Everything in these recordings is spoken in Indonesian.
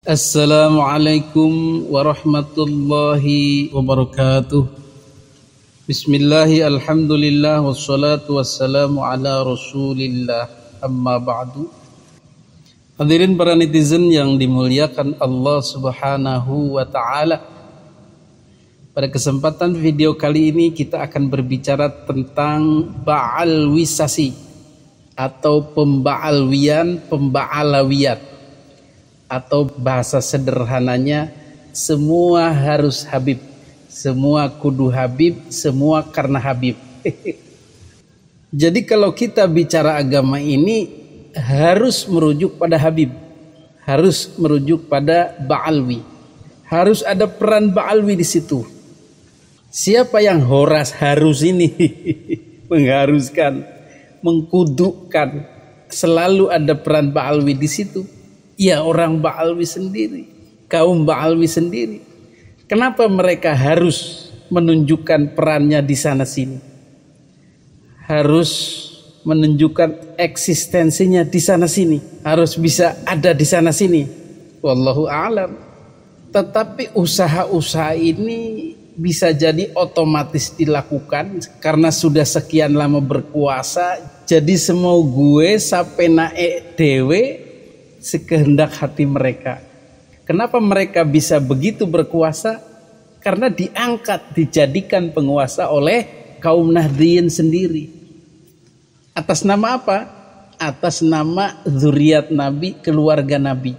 Assalamualaikum warahmatullahi wabarakatuh. Bismillahi alhamdulillah wassalatu wassalamu ala rasulillah amma ba'du. Hadirin para netizen yang dimuliakan Allah subhanahu wa ta'ala, pada kesempatan video kali ini kita akan berbicara tentang ba'alwisasi atau pemba'alwian, pemba'alawiyat, atau bahasa sederhananya semua harus Habib, semua kudu Habib, semua karena Habib. Jadi kalau kita bicara agama ini harus merujuk pada Habib, harus merujuk pada Ba'alwi, harus ada peran Ba'alwi di situ. Siapa yang harus ini mengharuskan, mengkudukkan, selalu ada peran Ba'alwi di situ. Ya, orang Ba'alwi sendiri, kaum Ba'alwi sendiri. Kenapa mereka harus menunjukkan perannya di sana sini? Harus menunjukkan eksistensinya di sana sini, harus bisa ada di sana sini. Wallahu a'lam. Tetapi usaha-usaha ini bisa jadi otomatis dilakukan karena sudah sekian lama berkuasa. Jadi semau gue sampai naik dewe sekehendak hati mereka. Kenapa mereka bisa begitu berkuasa? Karena diangkat, dijadikan penguasa oleh kaum Nahdliyin sendiri. Atas nama apa? Atas nama zuriat Nabi, keluarga Nabi.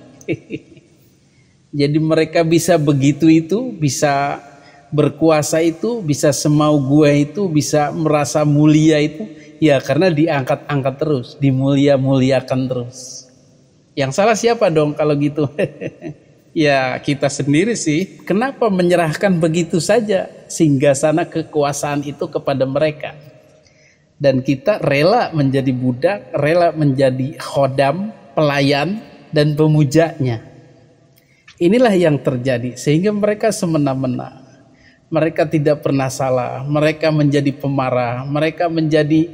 Jadi mereka bisa begitu itu, bisa berkuasa itu, bisa semau gue itu, bisa merasa mulia itu, ya karena diangkat-angkat terus, dimulia-muliakan terus. Yang salah siapa dong kalau gitu? Ya kita sendiri sih. Kenapa menyerahkan begitu saja singgasana kekuasaan itu kepada mereka? Dan kita rela menjadi budak, rela menjadi khodam, pelayan, dan pemujanya. Inilah yang terjadi. Sehingga mereka semena-mena. Mereka tidak pernah salah. Mereka menjadi pemarah. Mereka menjadi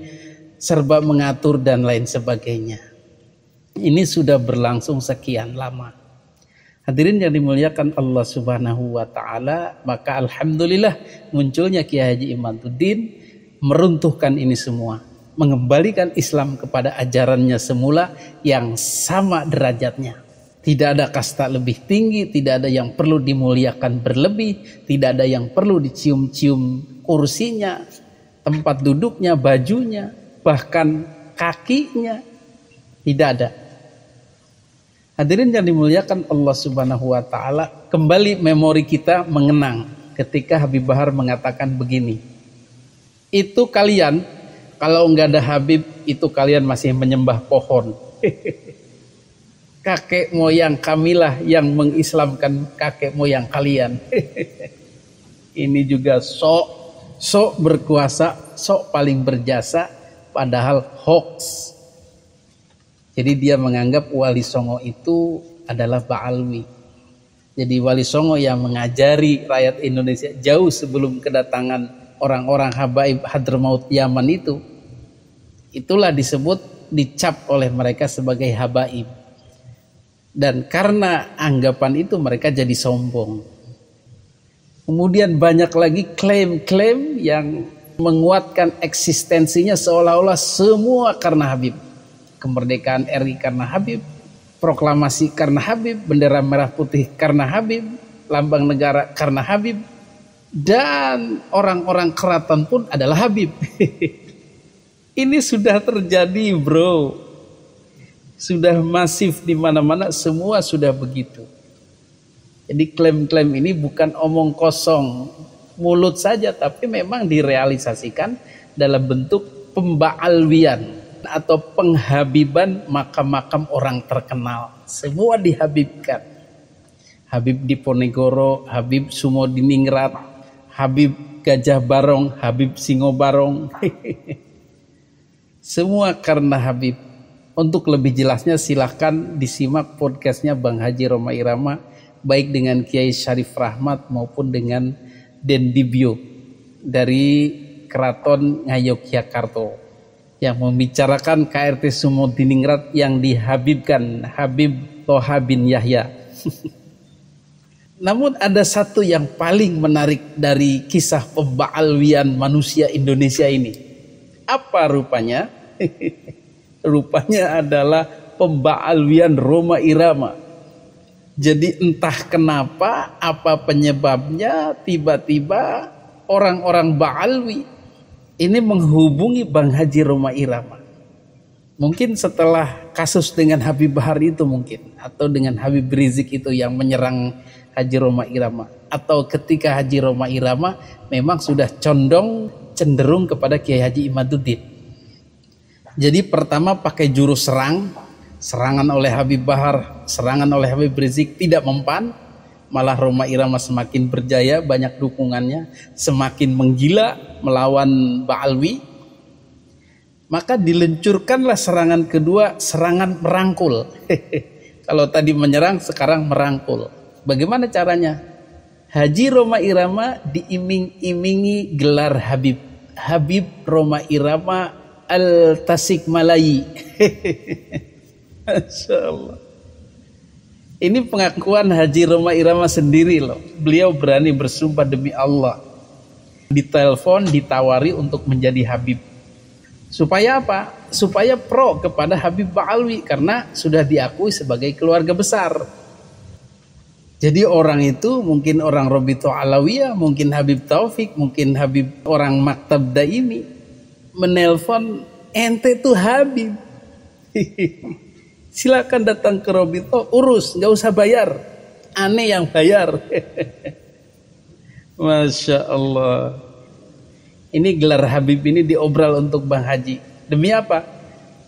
serba mengatur dan lain sebagainya. Ini sudah berlangsung sekian lama. Hadirin yang dimuliakan Allah subhanahu wa ta'ala, maka alhamdulillah munculnya Kiai Haji Imaduddin meruntuhkan ini semua, mengembalikan Islam kepada ajarannya semula yang sama derajatnya. Tidak ada kasta lebih tinggi, tidak ada yang perlu dimuliakan berlebih, tidak ada yang perlu dicium-cium kursinya, tempat duduknya, bajunya, bahkan kakinya, tidak ada. Hadirin yang dimuliakan Allah subhanahu wa ta'ala, kembali memori kita mengenang ketika Habib Bahar mengatakan begini, itu kalian kalau nggak ada Habib, itu kalian masih menyembah pohon. Kakek moyang kamilah yang mengislamkan kakek moyang kalian. Ini juga sok berkuasa, sok paling berjasa, padahal hoax. Jadi dia menganggap Wali Songo itu adalah Ba'alwi. Jadi Wali Songo yang mengajari rakyat Indonesia jauh sebelum kedatangan orang-orang habaib Hadramaut Yaman itu. Itulah dicap oleh mereka sebagai habaib. Dan karena anggapan itu mereka jadi sombong. Kemudian banyak lagi klaim-klaim yang menguatkan eksistensinya seolah-olah semua karena Habib. Kemerdekaan RI karena Habib, proklamasi karena Habib, bendera merah putih karena Habib, lambang negara karena Habib, dan orang-orang keraton pun adalah Habib. Ini sudah terjadi, bro. Sudah masif di mana-mana, semua sudah begitu. Jadi klaim-klaim ini bukan omong kosong mulut saja, tapi memang direalisasikan dalam bentuk pemba'alwian atau penghabiban makam-makam orang terkenal. Semua dihabibkan. Habib Diponegoro, Habib Sumodiningrat, Habib Gajah Barong, Habib Singo Barong. Semua karena Habib. Untuk lebih jelasnya silahkan disimak podcastnya Bang Haji Roma Irama, baik dengan Kiai Syarif Rahmat maupun dengan Den Dibyo dari Keraton Ngayogyakarta, yang membicarakan KRT Sumodiningrat yang dihabibkan Habib Toha bin Yahya. Namun ada satu yang paling menarik dari kisah pemba'alwian manusia Indonesia ini. Apa rupanya? Rupanya adalah pemba'alwian Rhoma Irama. Jadi entah kenapa, apa penyebabnya, tiba-tiba orang-orang Ba'alwi ini menghubungi Bang Haji Rhoma Irama. Mungkin setelah kasus dengan Habib Bahar itu mungkin, atau dengan Habib Rizik itu yang menyerang Haji Rhoma Irama, atau ketika Haji Rhoma Irama memang sudah cenderung kepada Kiai Haji Imaduddin. Jadi pertama pakai jurus serangan oleh Habib Bahar, serangan oleh Habib Rizik tidak mempan, malah Rhoma Irama semakin berjaya, banyak dukungannya, semakin menggila melawan Ba'alwi. Maka diluncurkanlah serangan kedua, serangan merangkul. Kalau tadi menyerang, sekarang merangkul. Bagaimana caranya? Haji Rhoma Irama diiming-imingi gelar Habib Rhoma Irama Al-Tasikmalaya. Masya Allah. Ini pengakuan Haji Rhoma Irama sendiri loh. Beliau berani bersumpah demi Allah. Ditelepon, ditawari untuk menjadi Habib. Supaya apa? Supaya pro kepada Habib Ba'alwi, karena sudah diakui sebagai keluarga besar. Jadi orang itu mungkin orang Robito Alawiyah, mungkin Habib Taufik, mungkin Habib orang Maktab Daimi menelpon, ente tuh Habib. Silakan datang ke Robito, urus, nggak usah bayar. Aneh yang bayar. Masya Allah. Ini gelar Habib ini diobral untuk Bang Haji. Demi apa?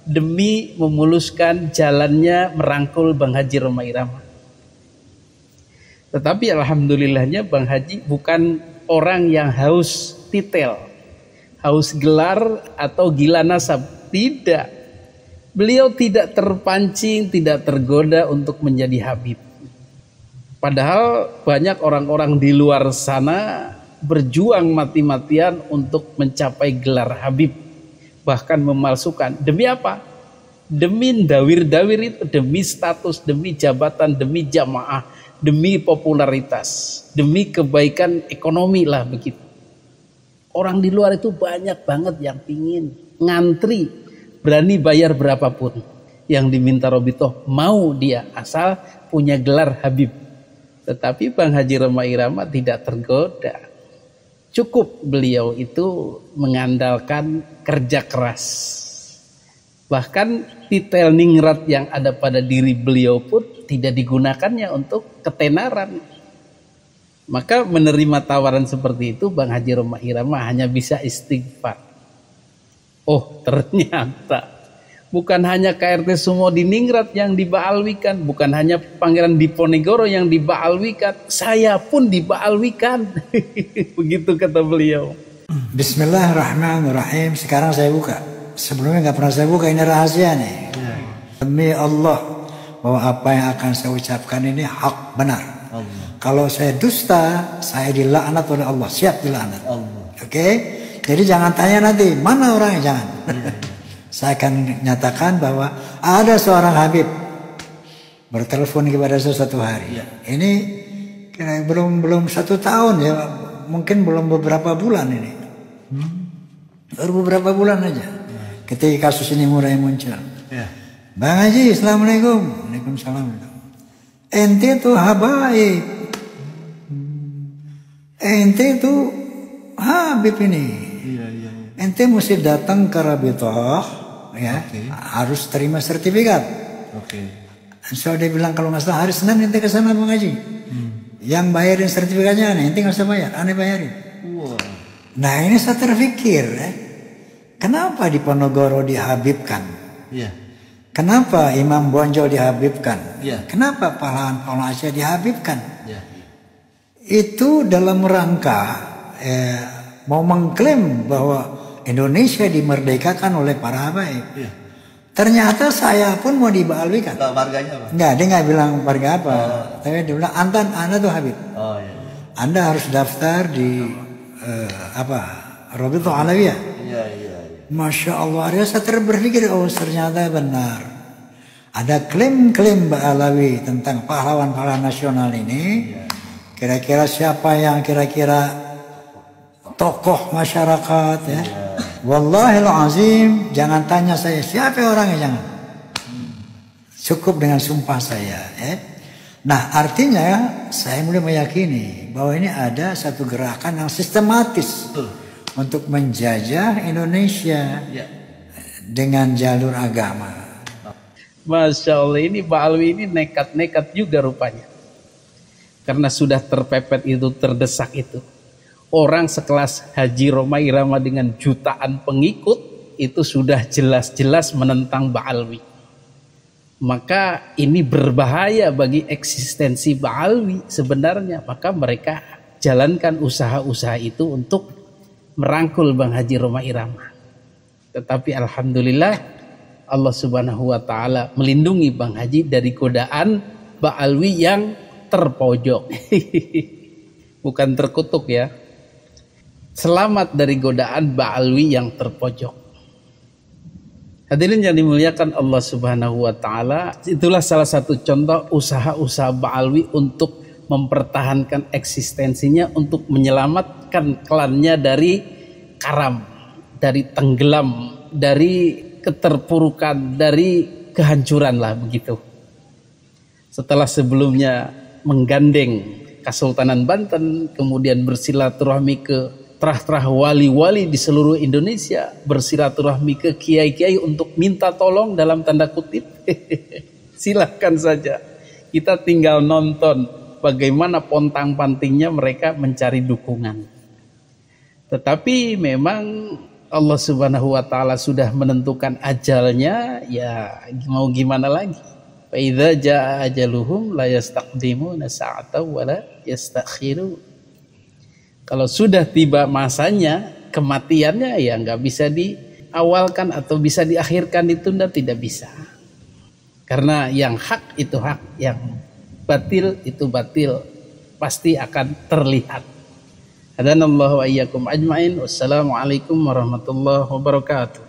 Demi memuluskan jalannya merangkul Bang Haji Rhoma Irama. Tetapi alhamdulillahnya Bang Haji bukan orang yang haus titel, haus gelar atau gila nasab. Tidak. Beliau tidak terpancing, tidak tergoda untuk menjadi Habib. Padahal banyak orang-orang di luar sana berjuang mati-matian untuk mencapai gelar Habib. Bahkan memalsukan. Demi apa? Demi dawir-dawir itu, demi status, demi jabatan, demi jamaah, demi popularitas, demi kebaikan ekonomi lah begitu. Orang di luar itu banyak banget yang pingin ngantri, berani bayar berapapun yang diminta Robito, mau dia asal punya gelar Habib. Tetapi Bang Haji Rhoma Irama tidak tergoda. Cukup beliau itu mengandalkan kerja keras. Bahkan titel ningrat yang ada pada diri beliau pun tidak digunakannya untuk ketenaran. Maka menerima tawaran seperti itu Bang Haji Rhoma Irama hanya bisa istighfar. Oh ternyata bukan hanya KRT Sumo di Ningrat yang dibaalwikan, bukan hanya Pangeran Diponegoro yang dibaalwikan, saya pun dibaalwikan. Begitu kata beliau. Bismillahirrahmanirrahim. Sekarang saya buka. Sebelumnya nggak pernah saya buka, ini rahasia nih. Demi Allah bahwa apa yang akan saya ucapkan ini hak benar. Kalau saya dusta, saya dilaknat oleh Allah. Siap dilaknat. Oke? Jadi jangan tanya nanti mana orangnya, jangan. Saya akan nyatakan bahwa ada seorang Habib bertelepon kepada saya suatu hari. Ini belum 1 tahun ya, mungkin belum beberapa bulan ini. Baru beberapa bulan aja. Ketika kasus ini mulai muncul. Bang Haji, assalamualaikum. Waalaikumsalam. Ente tuh habaib. Ente tuh Habib ini. Ente mesti datang ke Rabitoh, ya, harus terima sertifikat. So dia bilang kalau nggak salah hari Senin ente ke sana Bang Haji. Yang bayarin sertifikatnya aneh, ente nggak usah bayar, aneh bayarin. Nah ini saya terpikir, kenapa di Ponorogo dihabibkan? Kenapa Imam Bonjol dihabibkan? Kenapa pahlawan Aceh dihabibkan? Itu dalam rangka mau mengklaim bahwa Indonesia dimerdekakan oleh para habaib. Ternyata saya pun mau dibaalwikan. Marganya apa? Enggak, dia nggak bilang marga apa. Tapi dia bilang Anda tuh Habib. Anda harus daftar di Robito Alawiyah. Masya Allah, saya berpikir, oh ternyata benar. ada klaim-klaim Ba'alawi tentang pahlawan-pahlawan nasional ini. Kira-kira siapa yang kira-kira tokoh masyarakat ya? Wallahil azim, jangan tanya saya siapa orangnya, jangan. Cukup dengan sumpah saya. Ya. Nah, artinya saya mulai meyakini bahwa ini ada satu gerakan yang sistematis untuk menjajah Indonesia dengan jalur agama. Masya Allah, ini Ba'alwi ini nekat-nekat juga rupanya. Karena sudah terpepet itu, terdesak itu. Orang sekelas Haji Rhoma Irama dengan jutaan pengikut itu sudah jelas-jelas menentang Ba'alwi. Maka ini berbahaya bagi eksistensi Ba'alwi sebenarnya. Maka mereka jalankan usaha-usaha itu untuk merangkul Bang Haji Rhoma Irama. Tetapi alhamdulillah Allah Subhanahu wa taala melindungi Bang Haji dari godaan Ba'alwi yang terpojok. Bukan terkutuk ya. Selamat dari godaan Ba'alwi yang terpojok. Hadirin yang dimuliakan Allah Subhanahu wa taala, itulah salah satu contoh usaha-usaha Ba'alwi untuk mempertahankan eksistensinya, untuk menyelamatkan klannya dari karam, dari tenggelam, dari keterpurukan, dari kehancuran lah begitu. Setelah sebelumnya menggandeng Kesultanan Banten, kemudian bersilaturahmi ke terah-terah wali-wali di seluruh Indonesia, bersilaturahmi ke kiai-kiai untuk minta tolong dalam tanda kutip. Silahkan saja, kita tinggal nonton bagaimana pontang-pantingnya mereka mencari dukungan. Tetapi memang Allah Subhanahu wa taala sudah menentukan ajalnya, ya mau gimana lagi. Fa idza jaa ajaluhum la yastaqdimuna sa'atan wa la yastakhiru. Kalau sudah tiba masanya, kematiannya ya nggak bisa diawalkan atau bisa diakhirkan, ditunda, tidak bisa. Karena yang hak itu hak, yang batil itu batil, pasti akan terlihat. Hadanallahu wa iyyakum ajmain. Wassalamualaikum warahmatullahi wabarakatuh.